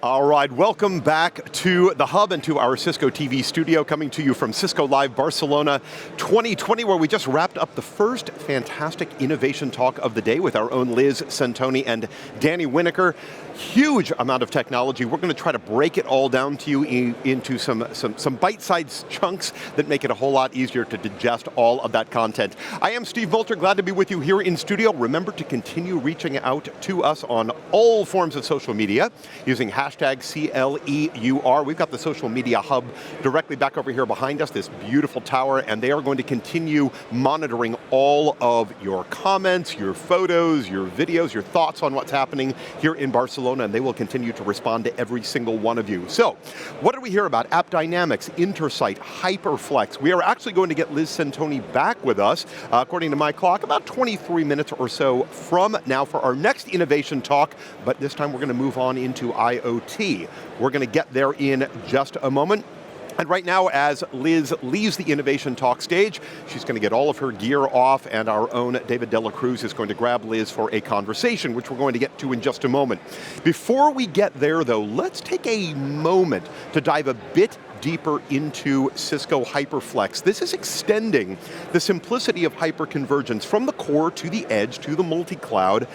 All right, welcome back to the Hub and to our Cisco TV studio, coming to you from Cisco Live Barcelona 2020, where we just wrapped up the first fantastic innovation talk of the day with our own Liz Centoni and Danny Winokur. Huge amount of technology. We're going to try to break it all down to you into some bite-sized chunks that make it a whole lot easier to digest all of that content. I am Steve Moulter, glad to be with you here in studio. Remember to continue reaching out to us on all forms of social media using hashtag CLEUR. We've got the social media hub directly back over here behind us, this beautiful tower, and they are going to continue monitoring all of your comments, your photos, your videos, your thoughts on what's happening here in Barcelona, and they will continue to respond to every single one of you. So, what did we hear about? App Dynamics, Intersight, HyperFlex. We are actually going to get Liz Centoni back with us, according to my clock, about 23 minutes or so from now for our next innovation talk, but this time we're going to move on into IoT. We're going to get there in just a moment. And right now, as Liz leaves the innovation talk stage, she's going to get all of her gear off, and our own David Dela Cruz is going to grab Liz for a conversation, which we're going to get to in just a moment. Before we get there, though, let's take a moment to dive a bit deeper into Cisco HyperFlex. This is extending the simplicity of hyperconvergence from the core to the edge to the multi-cloud.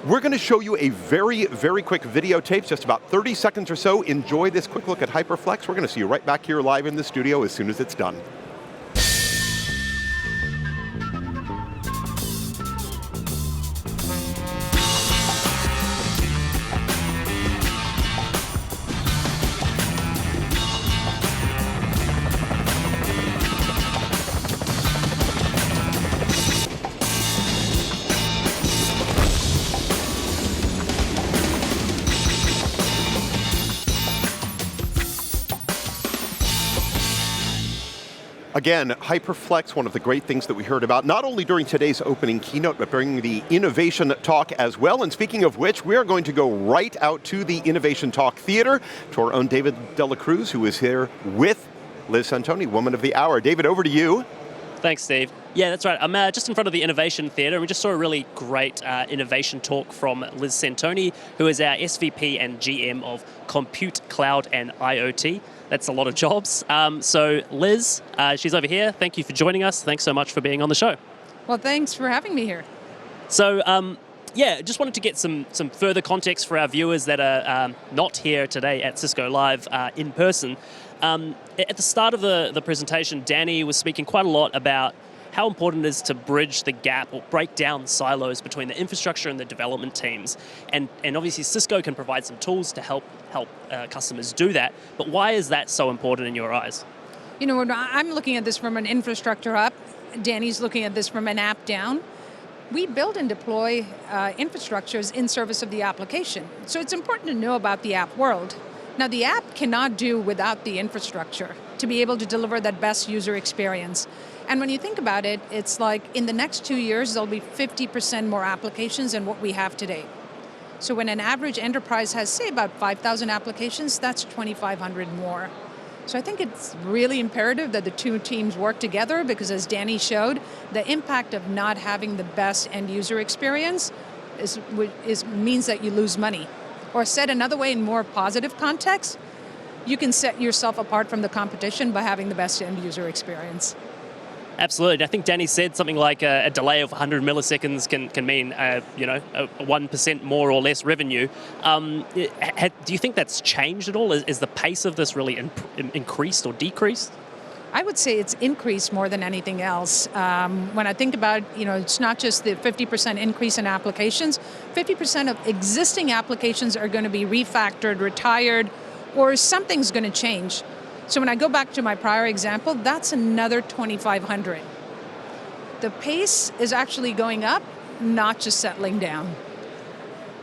We're going to show you a very, very quick videotape, just about 30 seconds or so. Enjoy this quick look at HyperFlex. We're going to see you right back here live in the studio as soon as it's done. Again, HyperFlex, one of the great things that we heard about, not only during today's opening keynote, but during the innovation talk as well. And speaking of which, we are going to go right out to the Innovation Talk Theater, to our own David Dela Cruz, who is here with Liz Centoni, Woman of the Hour. David, over to you. Thanks, Steve. Yeah, that's right. I'm just in front of the Innovation Theatre, and we just saw a really great innovation talk from Liz Centoni, who is our SVP and GM of Compute, Cloud, and IoT. That's a lot of jobs. So Liz, she's over here. Thank you for joining us. Thanks so much for being on the show. Well, thanks for having me here. So, yeah, just wanted to get some further context for our viewers that are not here today at Cisco Live in person. At the start of the presentation, Danny was speaking quite a lot about how important it is to bridge the gap or break down silos between the infrastructure and the development teams. And obviously Cisco can provide some tools to help customers do that. But why is that so important in your eyes? You know, I'm looking at this from an infrastructure up. Danny's looking at this from an app down. We build and deploy infrastructures in service of the application. So it's important to know about the app world. Now, the app cannot do without the infrastructure to be able to deliver that best user experience. And when you think about it, it's like in the next 2 years, there'll be 50% more applications than what we have today. So when an average enterprise has, say, about 5,000 applications, that's 2,500 more. So I think it's really imperative that the two teams work together, because as Danny showed, the impact of not having the best end user experience means that you lose money. Or said another way, in more positive context, you can set yourself apart from the competition by having the best end user experience. Absolutely. I think Danny said something like a delay of 100 milliseconds can mean, a 1% more or less revenue. Do you think that's changed at all? Is the pace of this really increased or decreased? I would say it's increased more than anything else. When I think about, it's not just the 50% increase in applications, 50% of existing applications are going to be refactored, retired, or something's going to change. So when I go back to my prior example, that's another 2,500. The pace is actually going up, not just settling down.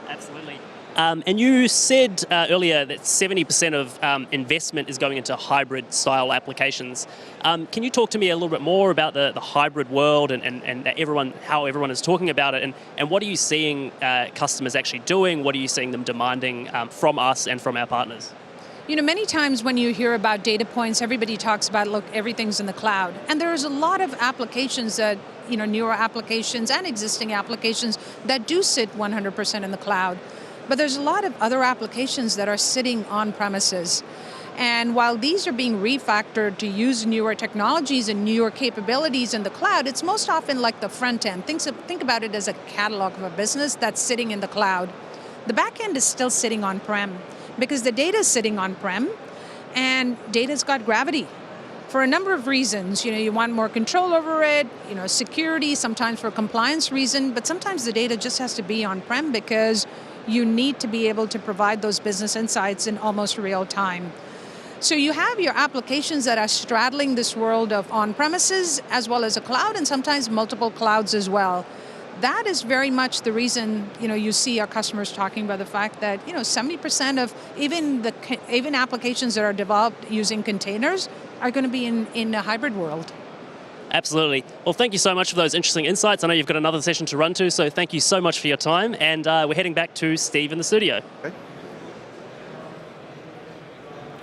Absolutely. And you said earlier that 70% of investment is going into hybrid-style applications. Can you talk to me a little bit more about the hybrid world and how everyone is talking about it, and what are you seeing customers actually doing? What are you seeing them demanding from us and from our partners? Many times when you hear about data points, everybody talks about, look, everything's in the cloud. And there's a lot of applications that, newer applications and existing applications that do sit 100% in the cloud. But there's a lot of other applications that are sitting on premises. And while these are being refactored to use newer technologies and newer capabilities in the cloud, it's most often like the front end. Think about it as a catalog of a business that's sitting in the cloud. The back end is still sitting on-prem because the data is sitting on-prem, and data's got gravity for a number of reasons. You want more control over it, security, sometimes for a compliance reason, but sometimes the data just has to be on-prem because you need to be able to provide those business insights in almost real time. So you have your applications that are straddling this world of on-premises as well as a cloud, and sometimes multiple clouds as well. That is very much the reason you see our customers talking about the fact that 70% of even applications that are developed using containers are going to be in a hybrid world. Absolutely. Well, thank you so much for those interesting insights. I know you've got another session to run to, so thank you so much for your time. And we're heading back to Steve in the studio. Okay.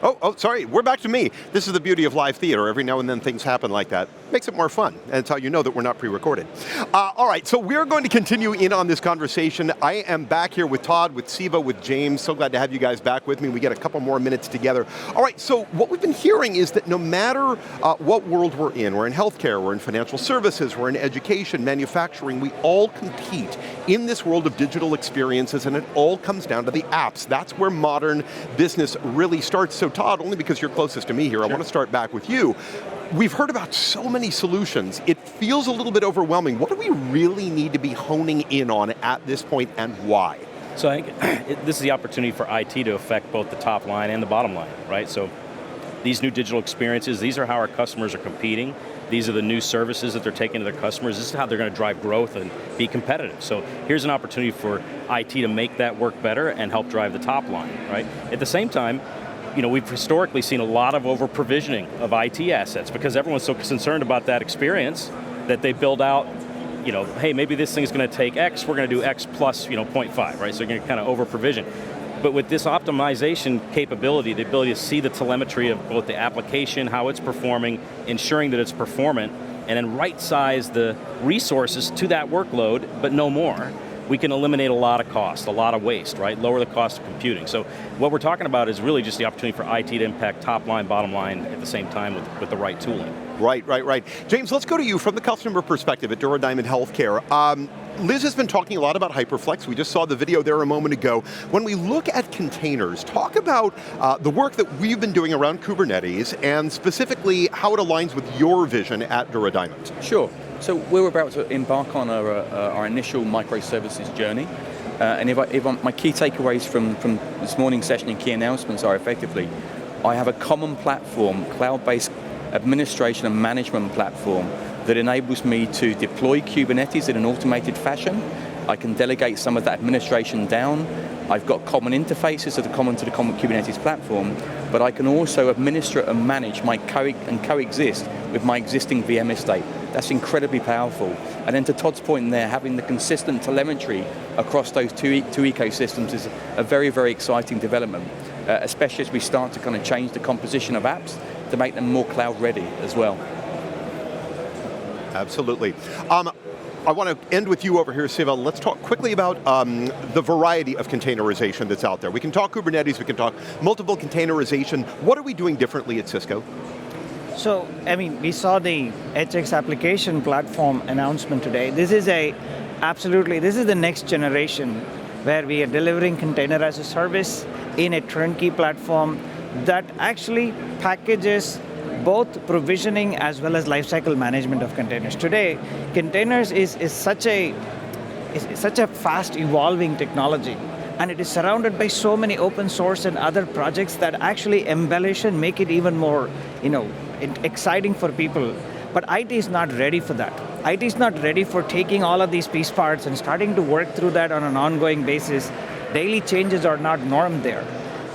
Oh, sorry, we're back to me. This is the beauty of live theater. Every now and then things happen like that. Makes it more fun, and it's how you know that we're not pre-recorded. All right, so we're going to continue in on this conversation. I am back here with Todd, with Siva, with James. So glad to have you guys back with me. We get a couple more minutes together. All right, so what we've been hearing is that no matter what world we're in healthcare, we're in financial services, we're in education, manufacturing, we all compete in this world of digital experiences, and it all comes down to the apps. That's where modern business really starts. So Todd, only because you're closest to me here, I want to start back with you. We've heard about so many solutions. It feels a little bit overwhelming. What do we really need to be honing in on at this point, and why? So I think this is the opportunity for IT to affect both the top line and the bottom line, right? So these new digital experiences, these are how our customers are competing. These are the new services that they're taking to their customers. This is how they're going to drive growth and be competitive. So here's an opportunity for IT to make that work better and help drive the top line, right? At the same time, we've historically seen a lot of over-provisioning of IT assets because everyone's so concerned about that experience that they build out, hey, maybe this thing is going to take X, we're going to do X plus, 0.5, right? So you're going to kind of over-provision. But with this optimization capability, the ability to see the telemetry of both the application, how it's performing, ensuring that it's performant, and then right-size the resources to that workload, but no more, we can eliminate a lot of cost, a lot of waste, right? Lower the cost of computing. So what we're talking about is really just the opportunity for IT to impact top line, bottom line at the same time with the right tooling. Right. James, let's go to you from the customer perspective at Dura Diamond Healthcare. Liz has been talking a lot about HyperFlex. We just saw the video there a moment ago. When we look at containers, talk about the work that we've been doing around Kubernetes and specifically how it aligns with your vision at Dura Diamond. Sure. So we're about to embark on our initial microservices journey. And if my key takeaways from this morning's session and key announcements are effectively, I have a common platform, cloud-based administration and management platform that enables me to deploy Kubernetes in an automated fashion. I can delegate some of that administration down. I've got common interfaces that are common to the common Kubernetes platform, but I can also administer and manage and coexist with my existing VM estate. That's incredibly powerful. And then to Todd's point there, having the consistent telemetry across those two ecosystems is a very, very exciting development, especially as we start to kind of change the composition of apps to make them more cloud ready as well. Absolutely. I want to end with you over here, Siva. Let's talk quickly about the variety of containerization that's out there. We can talk Kubernetes, we can talk multiple containerization. What are we doing differently at Cisco? So, we saw the HX application platform announcement today. This is the next generation where we are delivering container as a service in a turnkey platform that actually packages both provisioning as well as lifecycle management of containers. Today, containers is such a fast evolving technology, and it is surrounded by so many open source and other projects that actually embellish and make it even more, exciting for people. But IT is not ready for that. IT is not ready for taking all of these piece parts and starting to work through that on an ongoing basis. Daily changes are not norm there.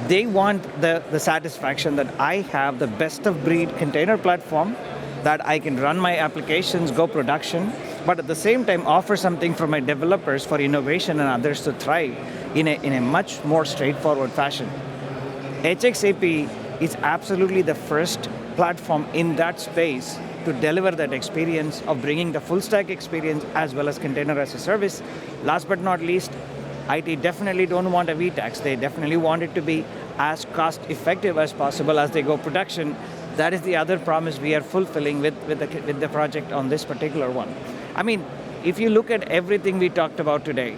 They want the satisfaction that I have the best of breed container platform that I can run my applications, go production, but at the same time offer something for my developers for innovation and others to thrive in a much more straightforward fashion. HXAP is absolutely the first platform in that space to deliver that experience of bringing the full stack experience as well as container as a service. Last but not least, IT definitely don't want a VTAX. They definitely want it to be as cost effective as possible as they go production. That is the other promise we are fulfilling with the project on this particular one. I mean, if you look at everything we talked about today,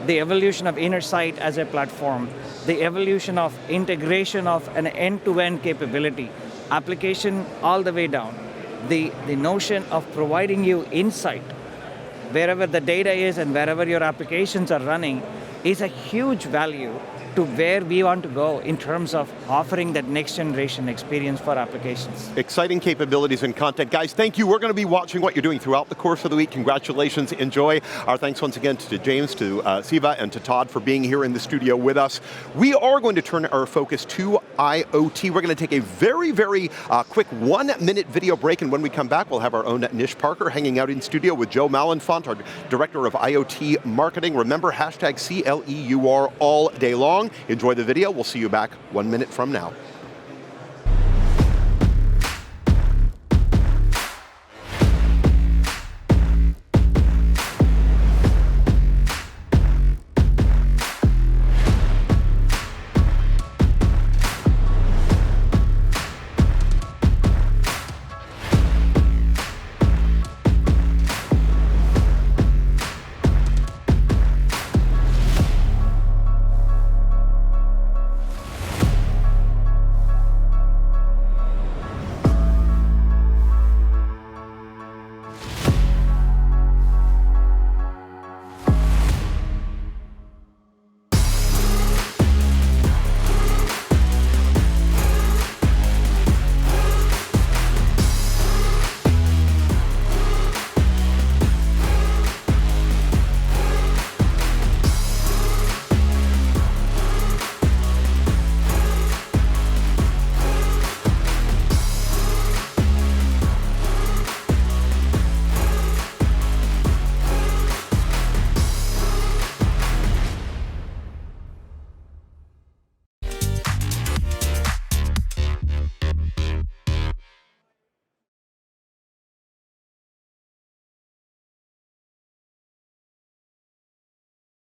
the evolution of Innersight as a platform, the evolution of integration of an end-to-end capability, application all the way down, the notion of providing you insight wherever the data is and wherever your applications are running is a huge value to where we want to go in terms of offering that next generation experience for applications. Exciting capabilities and content. Guys, thank you. We're going to be watching what you're doing throughout the course of the week. Congratulations, enjoy. Our thanks once again to James, to Siva, and to Todd for being here in the studio with us. We are going to turn our focus to IoT. We're going to take a very, very quick 1-minute video break, and when we come back, we'll have our own Nish Parker hanging out in studio with Joe Malenfant, our Director of IoT Marketing. Remember, #CLEUR all day long. Enjoy the video. We'll see you back 1 minute from now.